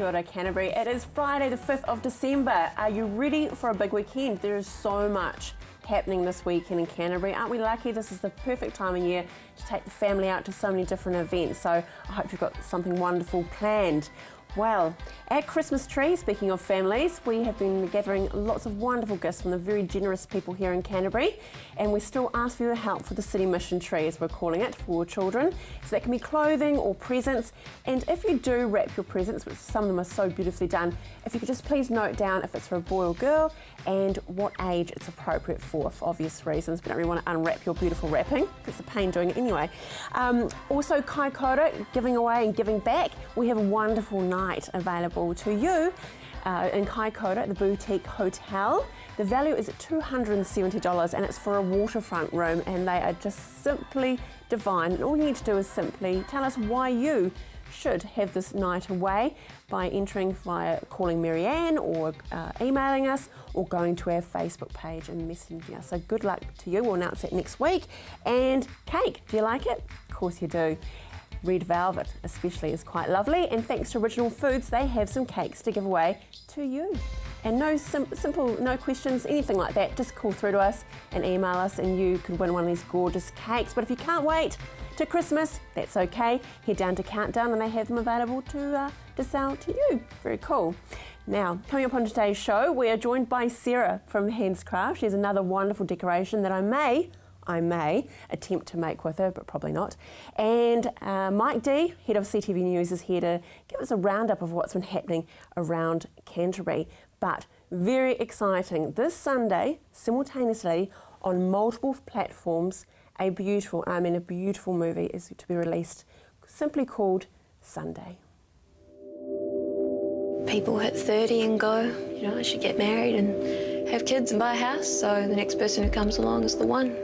Kia ora, Canterbury. It is Friday the 5th of December. Are you ready for a big weekend? There is so much happening this weekend in Canterbury. Aren't we lucky? This is the perfect time of year to take the family out to so many different events. So I hope you've got something wonderful planned. Well, at Christmas Tree, speaking of families, we have been gathering lots of wonderful gifts from the very generous people here in Canterbury, and we still ask for your help for the City Mission Tree, as we're calling it, for children. So that can be clothing or presents, and if you do wrap your presents, which some of them are so beautifully done, if you could just please note down if it's for a boy or girl and what age it's appropriate for obvious reasons. We don't really want to unwrap your beautiful wrapping. It's a pain doing it anyway. Also, kai kora, giving away and giving back. We have a wonderful night available to you in Kai Kora at the Boutique Hotel. The value is $270 and it's for a waterfront room, and they are just simply divine. And all you need to do is simply tell us why you should have this night away by entering via calling Marianne or emailing us or going to our Facebook page and messaging us. So good luck to you. We'll announce it next week. And cake, do you like it? Of course you do. Red velvet especially is quite lovely, and thanks to Original Foods they have some cakes to give away to you. And no simple, no questions, anything like that, just call through to us and email us and you could win one of these gorgeous cakes. But if you can't wait to Christmas, that's okay. Head down to Countdown and they have them available to sell to you. Very cool. Now, coming up on today's show, we are joined by Sarah from Handscraft. She has another wonderful decoration that I may attempt to make with her, but probably not. And Mike D, head of CTV News, is here to give us a roundup of what's been happening around Canterbury. But very exciting, this Sunday, simultaneously on multiple platforms, a beautiful movie is to be released, simply called Sunday. People hit 30 and go, you know, I should get married and have kids and buy a house, so the next person who comes along is the one,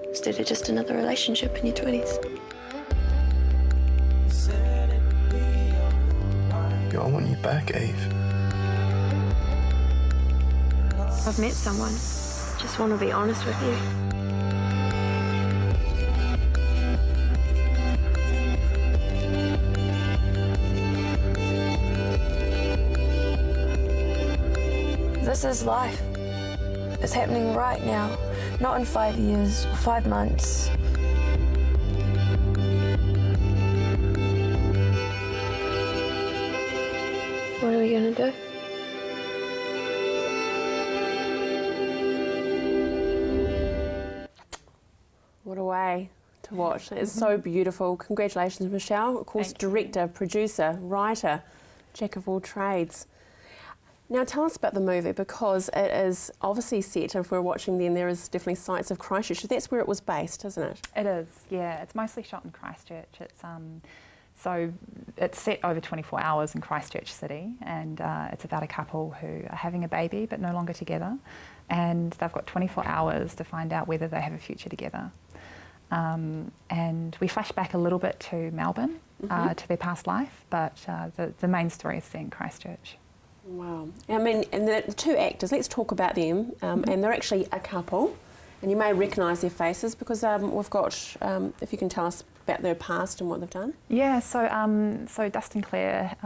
instead of just another relationship in your 20s. I want you back, Eve. I've met someone. Just want to be honest with you. This is life. It's happening right now, not in 5 years or 5 months. What are we gonna do? What a way to watch. It's so beautiful. Congratulations, Michelle. Of course, director, producer, writer, jack of all trades. Now tell us about the movie, because it is obviously set, if we're watching then there is definitely sites of Christchurch. That's where it was based, isn't it? It is, yeah. It's mostly shot in Christchurch. So it's set over 24 hours in Christchurch City, and it's about a couple who are having a baby but no longer together, and they've got 24 hours to find out whether they have a future together. And we flash back a little bit to Melbourne, to their past life, but the main story is set in Christchurch. Wow. I mean, and the two actors, let's talk about them. And they're actually a couple, and you may recognise their faces because we've got, if you can tell us about their past and what they've done. Yeah, so Dustin Clare,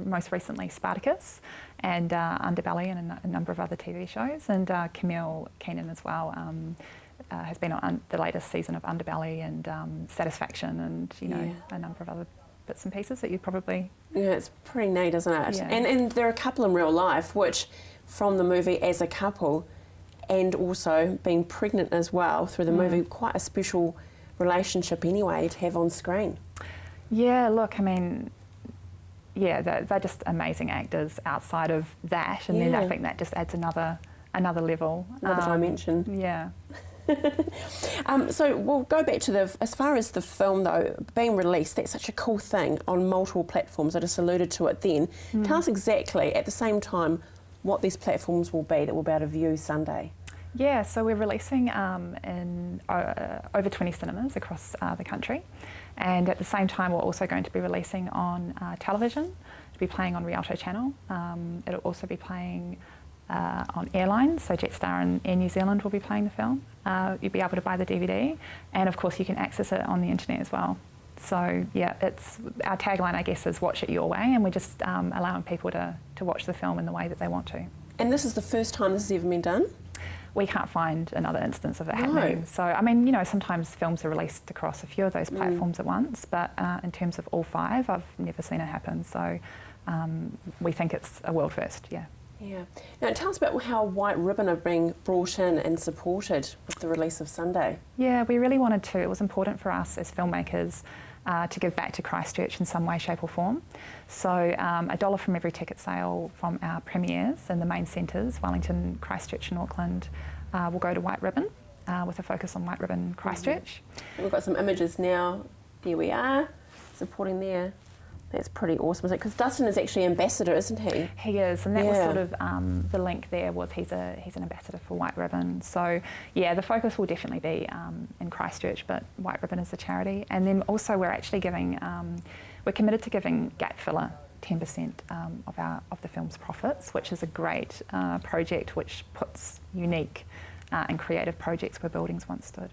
most recently Spartacus, and Underbelly and a number of other TV shows, and Camille Keenan as well. Has been on the latest season of Underbelly and Satisfaction, and a number of other bits and pieces that you probably... Yeah, it's pretty neat, isn't it? Yeah. And they're a couple in real life, which from the movie as a couple, and also being pregnant as well through the movie, quite a special relationship anyway to have on screen. Yeah, look, I mean, yeah, they're just amazing actors outside of that, and then I think that just adds another level. Another dimension. Yeah. So we'll go back to as far as the film though, being released, that's such a cool thing on multiple platforms. I just alluded to it then. Tell us exactly at the same time what these platforms will be that we'll be able to view Sunday. Yeah, so we're releasing in over 20 cinemas across the country, and at the same time we're also going to be releasing on television. It'll be playing on Rialto Channel. It'll also be playing on airlines, so Jetstar and Air New Zealand will be playing the film. You'll be able to buy the DVD, and of course you can access it on the internet as well. So yeah, it's our tagline, I guess, is watch it your way, and we're just allowing people to watch the film in the way that they want to. And this is the first time this has ever been done? We can't find another instance of it happening. So, I mean, you know, sometimes films are released across a few of those platforms at once, but in terms of all 5, I've never seen it happen. So we think it's a world first, yeah. Yeah. Now, tell us about how White Ribbon are being brought in and supported with the release of Sunday. Yeah, we really wanted to. It was important for us as filmmakers to give back to Christchurch in some way, shape or form. So $1 from every ticket sale from our premieres in the main centres, Wellington, Christchurch and Auckland, will go to White Ribbon with a focus on White Ribbon Christchurch. And we've got some images now. There we are, supporting there. That's pretty awesome, isn't it? Because Dustin is actually ambassador, isn't he? He is, and that was sort of the link there was he's an ambassador for White Ribbon. So yeah, the focus will definitely be in Christchurch, but White Ribbon is the charity. And then also we're actually giving, we're committed to giving Gap Filler 10% of the film's profits, which is a great project which puts unique and creative projects where buildings once stood.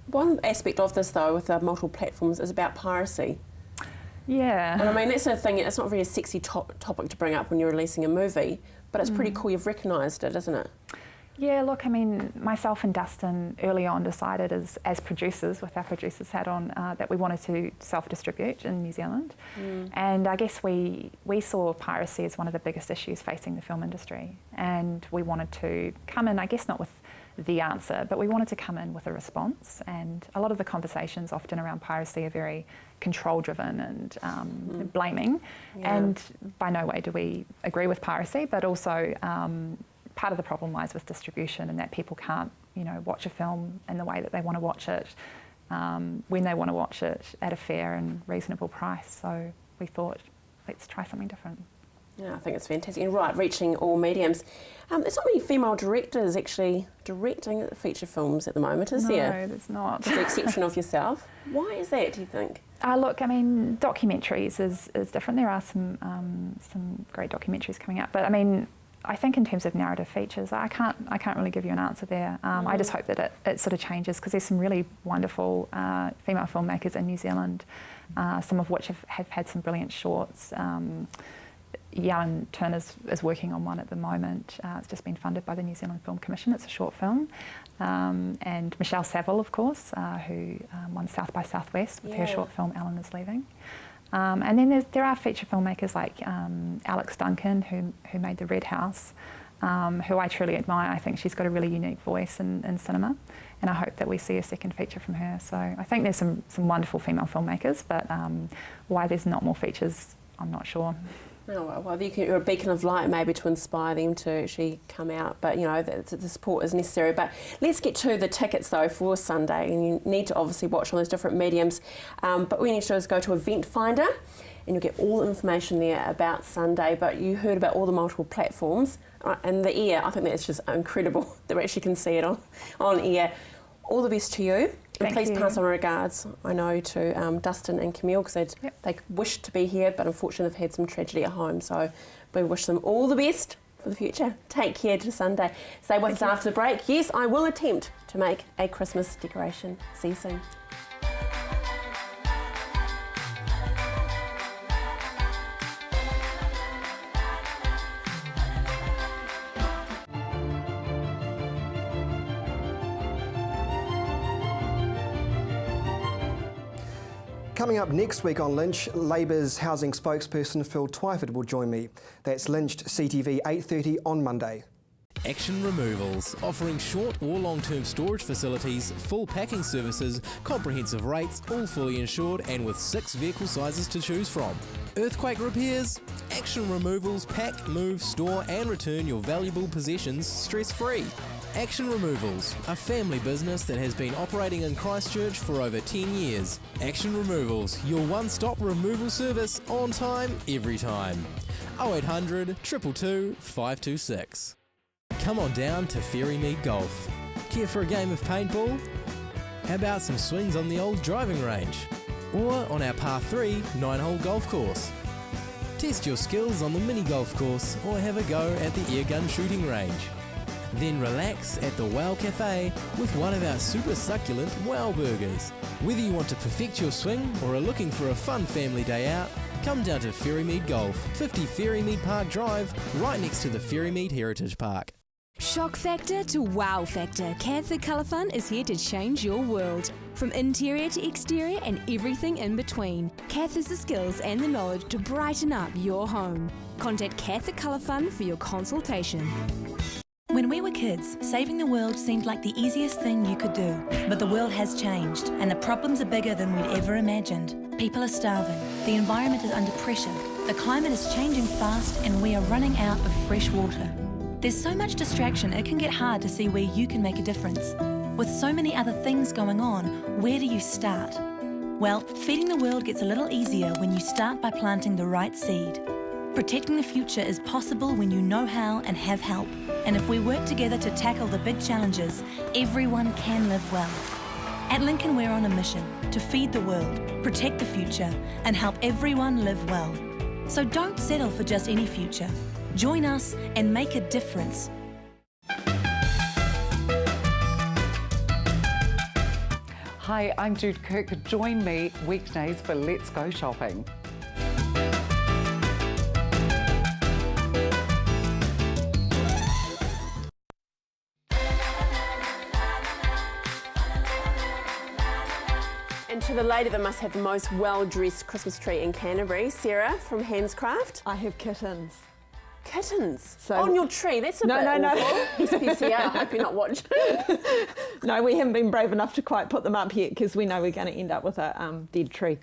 One aspect of this though, with the multiple platforms, is about piracy. Yeah. And I mean, that's the thing, it's not really a sexy topic to bring up when you're releasing a movie, but it's pretty cool you've recognised it, isn't it? Yeah, look, I mean, myself and Dustin early on decided as producers, with our producer's hat on, that we wanted to self-distribute in New Zealand. And I guess we saw piracy as one of the biggest issues facing the film industry. And we wanted to come in, I guess not with the answer, but we wanted to come in with a response. And a lot of the conversations often around piracy are very control-driven and blaming. Yeah. And by no way do we agree with piracy, but also part of the problem lies with distribution, and that people can't, you know, watch a film in the way that they want to watch it, when they want to watch it at a fair and reasonable price. So we thought, let's try something different. Yeah, I think it's fantastic. And right, reaching all mediums. There's not many female directors actually directing feature films at the moment, is there? No, there's not. With the exception of yourself. Why is that, do you think? Look, I mean, documentaries is different. There are some great documentaries coming out, but I mean, I think in terms of narrative features, I can't really give you an answer there. I just hope that it sort of changes, because there's some really wonderful female filmmakers in New Zealand, some of which have had some brilliant shorts. Jan Turner is working on one at the moment. It's just been funded by the New Zealand Film Commission. It's a short film. And Michelle Saville, of course, who won South by Southwest with her short film Ellen is Leaving. And then there are feature filmmakers like Alex Duncan, who made The Red House, who I truly admire. I think she's got a really unique voice in cinema, and I hope that we see a second feature from her. So I think there's some wonderful female filmmakers, but why there's not more features, I'm not sure. Oh, well, you're a beacon of light maybe to inspire them to actually come out, but you know, the support is necessary. But let's get to the tickets though for Sunday, and you need to obviously watch on those different mediums, but what you need to do is go to Event Finder and you'll get all the information there about Sunday. But you heard about all the multiple platforms and the air. I think that's just incredible that we actually can see it on air. All the best to you. And please pass on regards, I know, to Dustin and Camille, because they wished to be here, but unfortunately they've had some tragedy at home. So we wish them all the best for the future. Take care to Sunday. Stay with us after the break. Yes, I will attempt to make a Christmas decoration. See you soon. Coming up next week on Lynch, Labour's housing spokesperson Phil Twyford will join me. That's Lynched CTV 8:30 on Monday. Action Removals, offering short or long-term storage facilities, full packing services, comprehensive rates, all fully insured and with 6 vehicle sizes to choose from. Earthquake repairs? Action Removals pack, move, store and return your valuable possessions stress-free. Action Removals, a family business that has been operating in Christchurch for over 10 years. Action Removals, your one-stop removal service on time, every time. 0800 222 526. Come on down to Ferrymead Golf. Care for a game of paintball? How about some swings on the old driving range? Or on our par 3 9-hole golf course? Test your skills on the mini golf course or have a go at the air gun shooting range. Then relax at the Wow Cafe with one of our super succulent Wow Burgers. Whether you want to perfect your swing or are looking for a fun family day out, come down to Ferrymead Golf, 50 Ferrymead Park Drive, right next to the Ferrymead Heritage Park. Shock factor to wow factor, Canter Colour Fun is here to change your world. From interior to exterior and everything in between, Kath has the skills and the knowledge to brighten up your home. Contact Canter Colour Fun for your consultation. When we were kids, saving the world seemed like the easiest thing you could do. But the world has changed, and the problems are bigger than we'd ever imagined. People are starving, the environment is under pressure, the climate is changing fast, and we are running out of fresh water. There's so much distraction, it can get hard to see where you can make a difference. With so many other things going on, where do you start? Well, feeding the world gets a little easier when you start by planting the right seed. Protecting the future is possible when you know how and have help. And if we work together to tackle the big challenges, everyone can live well. At Lincoln, we're on a mission to feed the world, protect the future, and help everyone live well. So don't settle for just any future. Join us and make a difference. Hi, I'm Jude Kirk. Join me weekdays for Let's Go Shopping. And to the lady that must have the most well-dressed Christmas tree in Canterbury, Sarah from Handscraft. I have kittens. Kittens? So- on your tree? That's a bit awful. SPCR, I hope you're not watching. No, we haven't been brave enough to quite put them up yet because we know we're going to end up with a dead tree.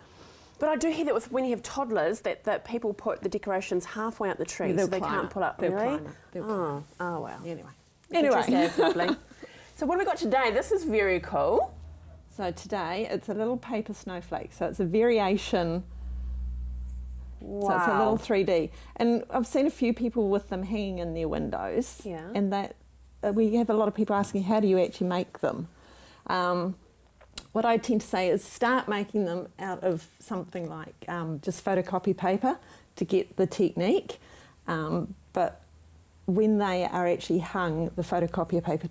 But I do hear that when you have toddlers, that people put the decorations halfway up the tree so they can't pull up. They'll Really? climb it. Oh wow. Anyway. That's lovely. So what have we got today? This is very cool. So today it's a little paper snowflake. So it's a variation. Wow. So it's a little 3D. And I've seen a few people with them hanging in their windows. Yeah. And that we have a lot of people asking, how do you actually make them? What I tend to say is start making them out of something like just photocopy paper to get the technique. But when they are actually hung, the photocopier paper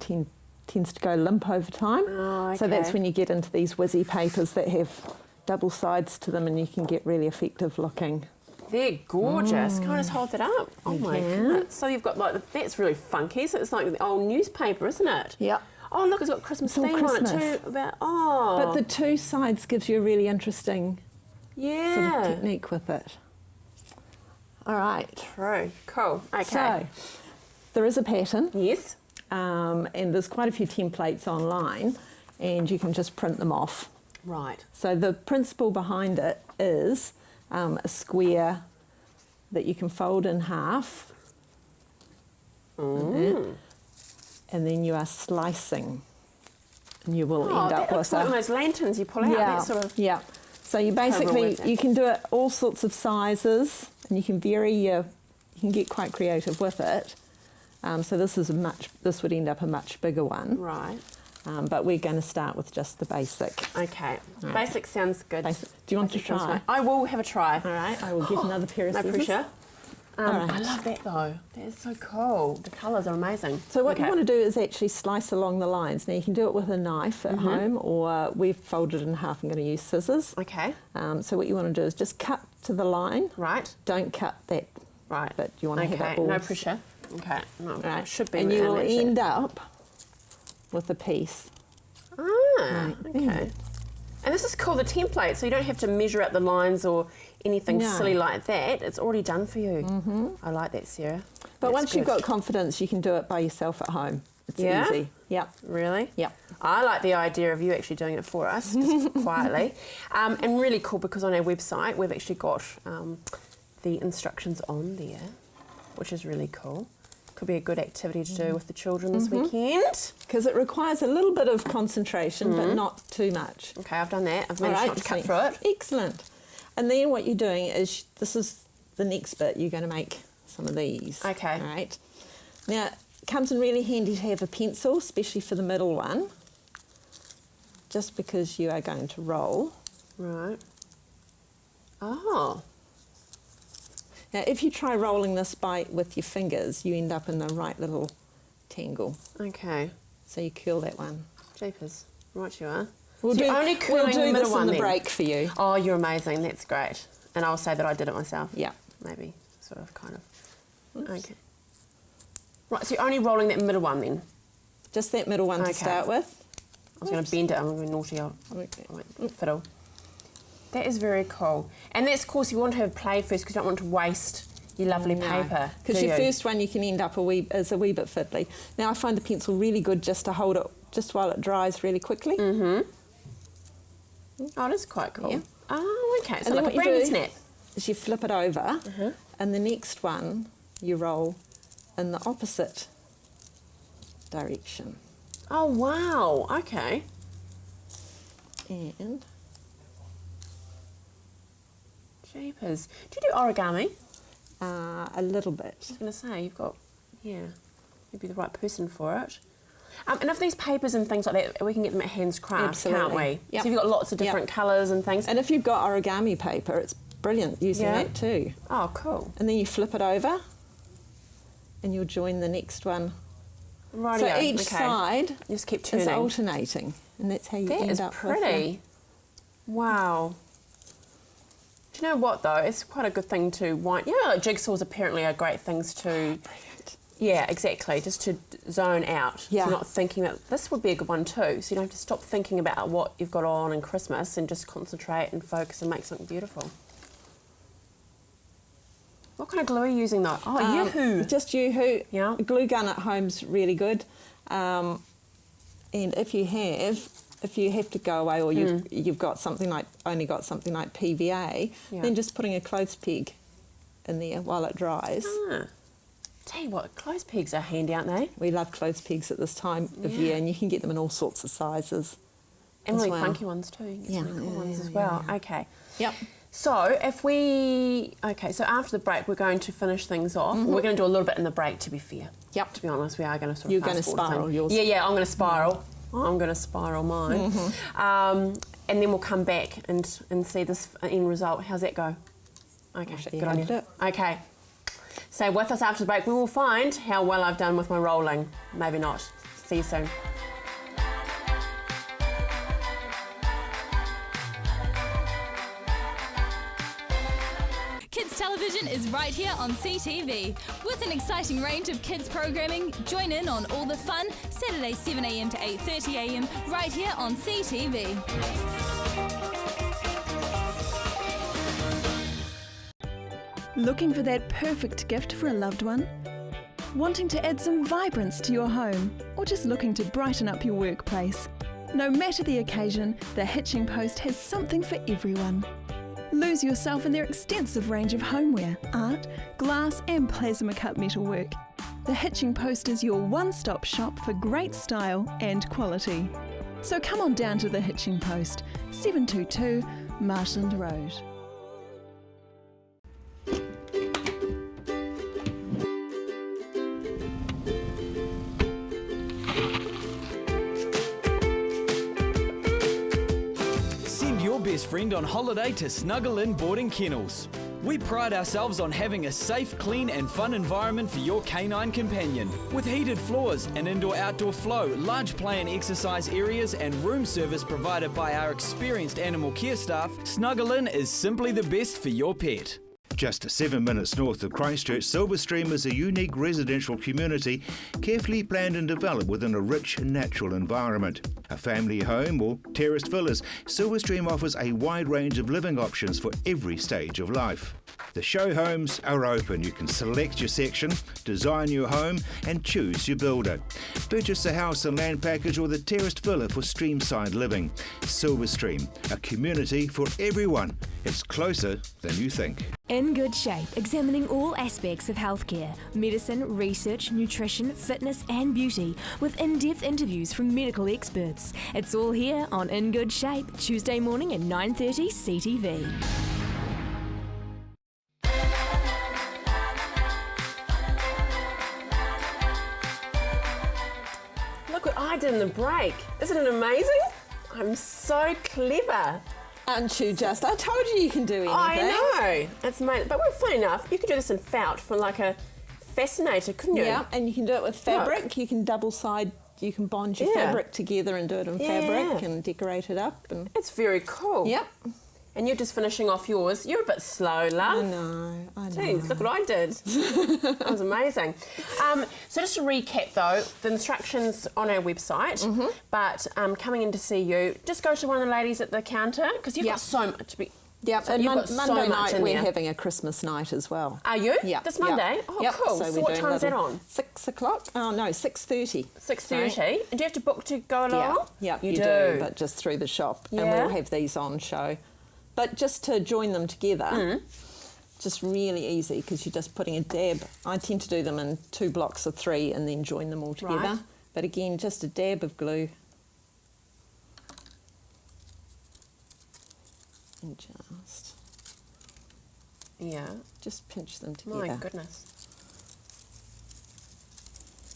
tends to go limp over time. Oh, okay. So that's when you get into these whizzy papers that have double sides to them and you can get really effective looking. They're gorgeous. Can I just hold that up? Oh my goodness. So you've got that's really funky. So it's like the old newspaper, isn't it? Yeah. Oh look, it's got Christmas It's all theme on it Christmas. too. But the two sides gives you a really interesting yeah. sort of technique with it. All right. True. Cool. Okay. So there is a pattern. Yes. And there's quite a few templates online and you can just print them off. Right. So the principle behind it is a square that you can fold in half. And then you are slicing. And you will end up that looks with like one of those lanterns you pull out. yeah, That sort of yeah. So you basically, you can do it all sorts of sizes and you can vary you can get quite creative with it. So this would end up a much bigger one. Right. But we're going to start with just the basic. Okay. Right. Basic sounds good. Basic. Do you want to try? Right. I will have a try. All right, I will get another pair of No scissors. pressure. Right. I love that though. That is so cool. The colours are amazing. So what you want to do is actually slice along the lines. Now you can do it with a knife at home, or we've folded it in half. I'm going to use scissors. Okay. So what you want to do is just cut to the line. Right. Don't cut that. Right. But you want to have it all. No pressure. Okay. No, Right. it should be. And you will actually. end up with a piece. Okay. And this is called the template, so you don't have to measure out the lines or anything silly like that. It's already done for you. I like that, Sarah. But That's once you've good. got confidence, you can do it by yourself at home. It's Yeah? easy. Yep. Really? Yep. I like the idea of you actually doing it for us, just quietly. And really cool because on our website we've actually got the instructions on there, which is really cool. Could be a good activity to do with the children this weekend. Because it requires a little bit of concentration, but not too much. Okay, I've done that. I've managed not to cut through it. Excellent. And then what you're doing is, this is the next bit, you're going to make some of these. Okay. All right. Now, it comes in really handy to have a pencil, especially for the middle one, just because you are going to roll. Right. Oh. Now, if you try rolling this with your fingers, you end up in the right little tangle. Okay. So you curl that one. Jeepers. Right you are. We'll so do, you're only curling we'll do the middle this one in the then? break for you. Oh, you're amazing. That's great. And I'll say that I did it myself. Yeah. Maybe. Sort of, kind of. Oops. Okay. Right, so you're only rolling that middle one then? Just that middle one to start with. I was going to bend it. I'm going to be naughty. I won't fiddle. That is very cool. And that's, of course, you want to have play first because you don't want to waste your lovely paper. Because your first one you can end up is a wee bit fiddly. Now I find the pencil really good just to hold it just while it dries really quickly. Oh, that's quite cool. Yeah. Oh, okay. So And then like a what you brand do snap. is you flip it over, and the next one you roll in the opposite direction. Oh, wow. Okay. And Jeepers. Do you do origami? a little bit. I was going to say, you've got, you'd be the right person for it. And if these papers and things like that, we can get them at Hands Craft, can't we? Yep. So you've got lots of different colours and things. And if you've got origami paper, it's brilliant using that too. Oh, cool. And then you flip it over, and you'll join the next one. Rightio, So each side just keep turning. is alternating, and that's how you end up with pretty. Wow. Do you know what though? It's quite a good thing to wind. You know, like jigsaws apparently are great things to. Brilliant. Yeah, exactly. Just to zone out. Yeah. So you're not thinking that this would be a good one too. So you don't have to stop thinking about what you've got on in Christmas and just concentrate and focus and make something beautiful. What kind of glue are you using though? Oh, Yoo-hoo. Just Yoo-hoo. Yeah. A glue gun at home's really good. And if you have to go away or you've got something like PVA, then just putting a clothes peg in there while it dries. Tell you what, clothes pegs are handy, aren't they? We love clothes pegs at this time of year, and you can get them in all sorts of sizes. And really funky ones too. You can get some cool ones as well. Okay. Yep. So so after the break we're going to finish things off. We're going to do a little bit in the break, to be fair. Yep. To be honest, we are going to sort of You're going to spiral yours. Yeah, I'm going to spiral. I'm going to spiral mine. And then we'll come back and see this end result. How's that go? Okay, good on you. Okay. Stay with us after the break. We will find how well I've done with my rolling. Maybe not. See you soon. Kids Television is right here on CTV. With an exciting range of kids programming, join in on all the fun, Saturdays 7am to 8:30am, right here on CTV. Looking for that perfect gift for a loved one? Wanting to add some vibrance to your home, or just looking to brighten up your workplace? No matter the occasion, the Hitching Post has something for everyone. Lose yourself in their extensive range of homeware, art, glass and plasma cut metalwork. The Hitching Post is your one-stop shop for great style and quality. So come on down to the Hitching Post, 722 Marshland Road. Best friend on holiday to Snuggle In Boarding Kennels. We pride ourselves on having a safe, clean and fun environment for your canine companion. With heated floors, an indoor-outdoor flow, large play and exercise areas and room service provided by our experienced animal care staff, Snuggle In is simply the best for your pet. Just 7 minutes north of Christchurch, Silverstream is a unique residential community carefully planned and developed within a rich natural environment. A family home or terraced villas, Silverstream offers a wide range of living options for every stage of life. The show homes are open. You can select your section, design your home and choose your builder. Purchase the house and land package or the terraced villa for streamside living. Silverstream, a community for everyone. It's closer than you think. In Good Shape, examining all aspects of healthcare, medicine, research, nutrition, fitness and beauty, with in-depth interviews from medical experts. It's all here on In Good Shape, Tuesday morning at 9:30 CTV. Look what I did in the break. Isn't it amazing? I'm so clever. Aren't you just? I told you you can do anything. I know. It's amazing. But we're funny enough. You could do this in felt for like a fascinated, couldn't you? Yeah, and you can do it with fabric. You can double side. You can bond your fabric together and do it in fabric and decorate it up. And it's very cool. Yep. And you're just finishing off yours. You're a bit slow, love. I know. Jeez, look what I did. That was amazing. So just to recap, though, the instructions on our website, but coming in to see you, just go to one of the ladies at the counter, because you've got so much to be... Yeah, so and Monday night we're having a Christmas night as well. Are you? Yeah. This Monday? Oh, cool. So what time is that on? 6 o'clock? Oh, no, 6:30. 6:30? And do you have to book to go along? Yeah, you do, but just through the shop. Yeah. And we'll have these on show. But just to join them together, just really easy, because you're just putting a dab. I tend to do them in 2 blocks of 3 and then join them all together. Right. But again, just a dab of glue. And just pinch them together. My goodness.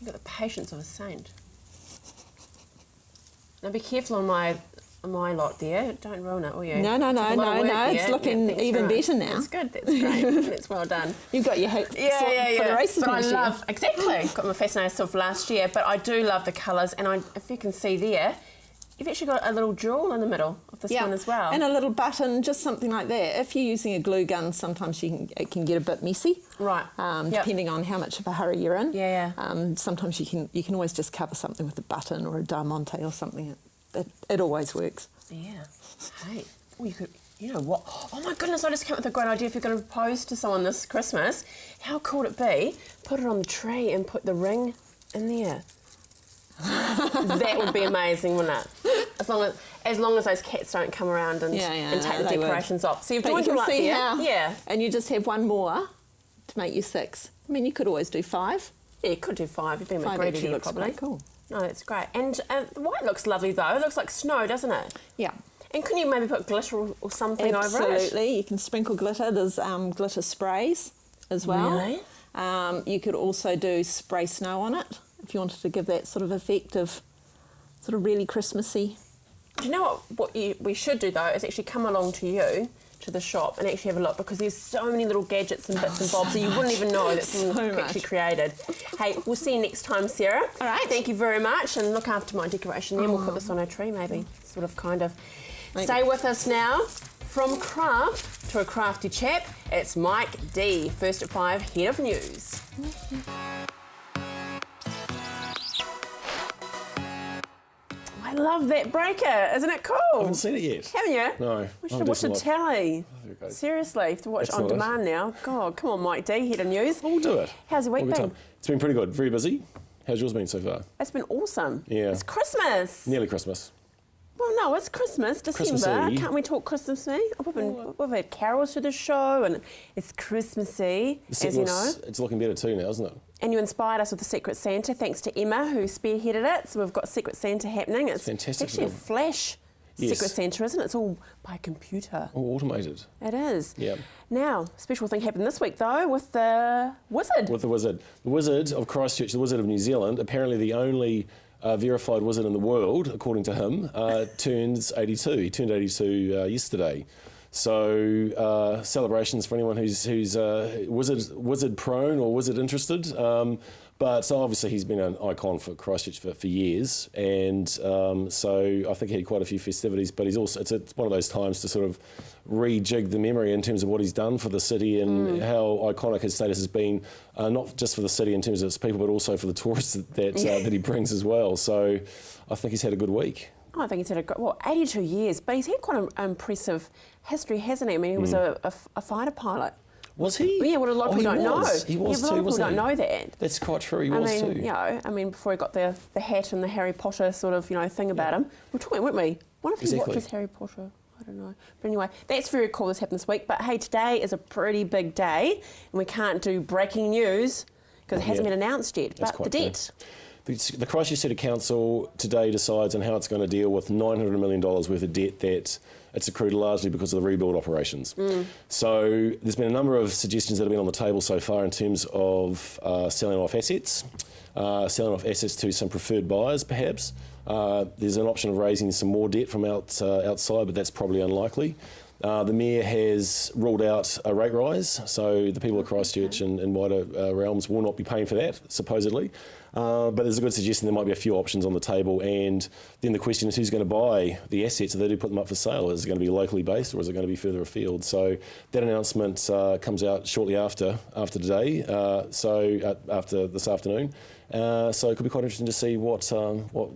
You've got the patience of a saint. Now be careful on my lot there. Don't ruin it, will you? No. It's looking even better now. That's good. That's great. That's well done. You've got your hat for the races But next I year. love exactly. Got my fascinating stuff last year, but I do love the colours. And if you can see there, you've actually got a little jewel in the middle of this one as well. And a little button, just something like that. If you're using a glue gun, sometimes it can get a bit messy. Right. Depending on how much of a hurry you're in. Yeah. Sometimes you can always just cover something with a button or a diamante or something. It always works. Yeah. Hey. Well, you know what? Oh my goodness! I just came up with a great idea. If you're going to propose to someone this Christmas, how cool would it be? Put it on the tree and put the ring in there. That would be amazing, wouldn't it? As long as those cats don't come around and take the decorations off. So you've joined them up there. Yeah. And you just have one more to make you 6. I mean, you could always do 5. Yeah, you could do 5. You've been 5 greedy actually there, looks probably. quite cool. No, that's great. And the white looks lovely though. It looks like snow, doesn't it? Yeah. And can you maybe put glitter or something over it? Absolutely. You can sprinkle glitter. There's glitter sprays as well. Really? You could also do spray snow on it if you wanted to give that sort of effect of sort of really Christmassy. Do you know what we should do though is actually come along to you to the shop and actually have a look, because there's so many little gadgets and bits and bobs that you wouldn't even know that someone actually created. Hey, we'll see you next time, Sarah. All right. Thank you very much, and look after my decoration. Then we'll put this on our tree maybe, kind of. Stay with us now. From craft to a crafty chap, it's Mike D, first at 5, head of news. I love that breaker, isn't it cool? I haven't seen it yet. Haven't you? No. We should watch the telly. Seriously, you have to watch That's on not it. demand now. God, come on, Mike D, head of news. We'll do it. How's the week All good been? time. It's been pretty good. Very busy. How's yours been so far? It's been awesome. Yeah. It's Christmas. Nearly Christmas. Well, no, it's Christmas, December. Christmassy. Can't we talk Christmassy? We've had carols to the show, and it's Christmassy, as you know. It's looking better too now, isn't it? And you inspired us with the Secret Santa, thanks to Emma, who spearheaded it. So we've got Secret Santa happening. It's fantastic. actually a flash Secret Santa, isn't it? It's all by computer. All automated. It is. Yeah. Now, special thing happened this week, though, with the Wizard. With the Wizard. The Wizard of Christchurch, the Wizard of New Zealand, apparently the only verified wizard in the world, according to him, turns 82. He turned 82 yesterday. So celebrations for anyone who's wizard prone or wizard interested. But so obviously he's been an icon for Christchurch for years, and so I think he had quite a few festivities. But he's also it's one of those times to sort of rejig the memory in terms of what he's done for the city and how iconic his status has been, not just for the city in terms of its people, but also for the tourists that he brings as well. So I think he's had a good week. Oh, I think he's had 82 years, but he's had quite an impressive history, hasn't he? I mean, he was a fighter pilot. Was he? Yeah, well, a lot of people don't know. He was a lot too, of people don't know that. That's quite true, he was too. You know, before he got the hat and the Harry Potter sort of, thing about him. We were talking, weren't we? What if he watches Harry Potter? I don't know. But anyway, that's very cool this happened this week. But hey, today is a pretty big day, and we can't do breaking news because it hasn't been announced yet. That's but the debt. The Christchurch City Council today decides on how it's going to deal with $900 million worth of debt that it's accrued largely because of the rebuild operations. So there's been a number of suggestions that have been on the table so far in terms of selling off assets to some preferred buyers perhaps. There's an option of raising some more debt from outside, but that's probably unlikely. The Mayor has ruled out a rate rise, so the people of Christchurch and wider realms will not be paying for that, supposedly. But there's a good suggestion there might be a few options on the table, and then the question is who's going to buy the assets if they do put them up for sale? Is it going to be locally based or is it going to be further afield? So that announcement comes out shortly after today, after this afternoon. So it could be quite interesting to see what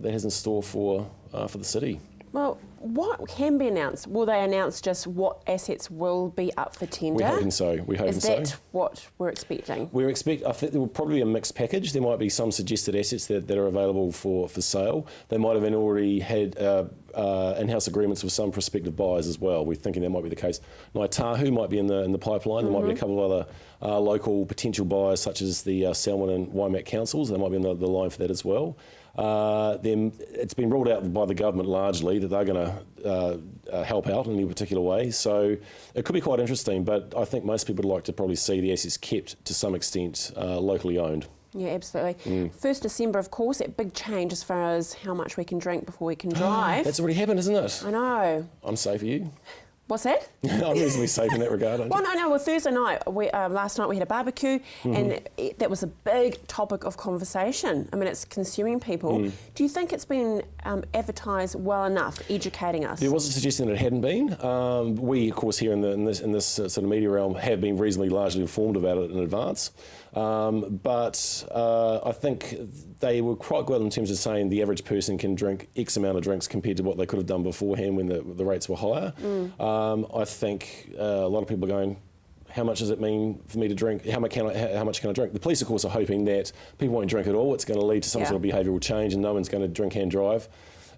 that has in store for the city. Well, what can be announced? Will they announce just what assets will be up for tender? We're hoping so. Is that what we're expecting? I think there will probably be a mixed package. There might be some suggested assets that are available for sale. They might have already had in-house agreements with some prospective buyers as well. We're thinking that might be the case. Naitahu might be in the pipeline. There might be a couple of other local potential buyers, such as the Selwyn and Waimak councils. They might be in the line for that as well. Then it's been ruled out by the government largely that they're going to help out in any particular way. So it could be quite interesting, but I think most people would like to probably see the assets kept to some extent locally owned. Yeah, absolutely. 1st December, of course, that big change as far as how much we can drink before we can drive. That's already happened, isn't it? I know. I'm safe for you. What's that? I'm reasonably safe in that regard. Well, Thursday night, last night we had a barbecue, and that was a big topic of conversation. I mean, it's consuming people. Do you think it's been advertised well enough, educating us? There was a suggestion that it hadn't been. We, of course, here in this sort of media realm have been reasonably largely informed about it in advance. But I think they were quite good in terms of saying the average person can drink X amount of drinks compared to what they could have done beforehand when the rates were higher. I think a lot of people are going, how much does it mean for me to drink? How much can I drink? The police, of course, are hoping that people won't drink at all. It's going to lead to some sort of behavioural change and no one's going to drink and drive.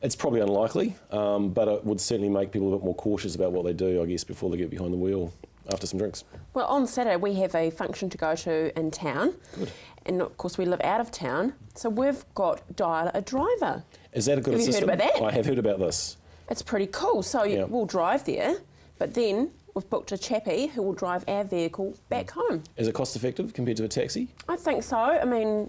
It's probably unlikely, but it would certainly make people a bit more cautious about what they do, I guess, before they get behind the wheel after some drinks. Well, on Saturday we have a function to go to in town. Good. And of course we live out of town, so we've got Dial a Driver. Is that a good system? Have you heard about that? I have heard about this. It's pretty cool. So we'll drive there, but then we've booked a chappie who will drive our vehicle back home. Is it cost effective compared to a taxi? I think so. I mean,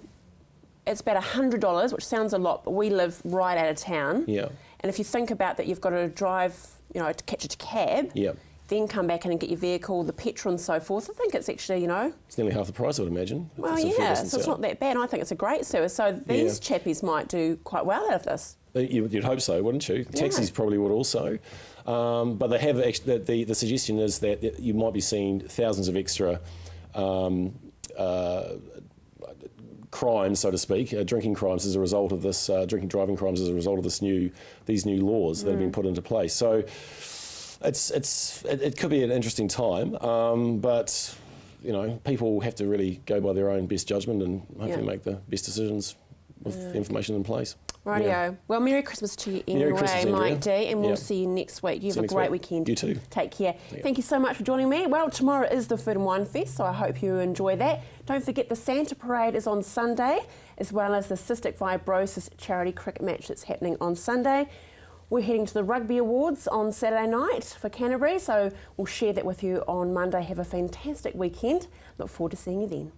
it's about $100, which sounds a lot, but we live right out of town. Yeah. And if you think about that, you've got to drive, to catch a cab. Yeah. Then come back in and get your vehicle, the petrol and so forth. I think it's actually, It's nearly half the price, I would imagine. Well, yeah, so it's not that bad. I think it's a great service. So these chappies might do quite well out of this. You'd hope so, wouldn't you? Yeah. Taxis probably would also. But they have actually, the suggestion is that you might be seeing thousands of extra crimes, so to speak, drinking crimes as a result of this, driving crimes as a result of these new laws that have been put into place. So it could be an interesting time, but people have to really go by their own best judgment and hopefully make the best decisions with the information in place. Rightio. Yeah. Well, Merry Christmas to you anyway, Mike D, and we'll see you next week. You have a great weekend. You too. Take care. Thank you so much for joining me. Well, tomorrow is the Food and Wine Fest, so I hope you enjoy that. Don't forget the Santa Parade is on Sunday, as well as the Cystic Fibrosis charity cricket match that's happening on Sunday. We're heading to the Rugby Awards on Saturday night for Canterbury, so we'll share that with you on Monday. Have a fantastic weekend. Look forward to seeing you then.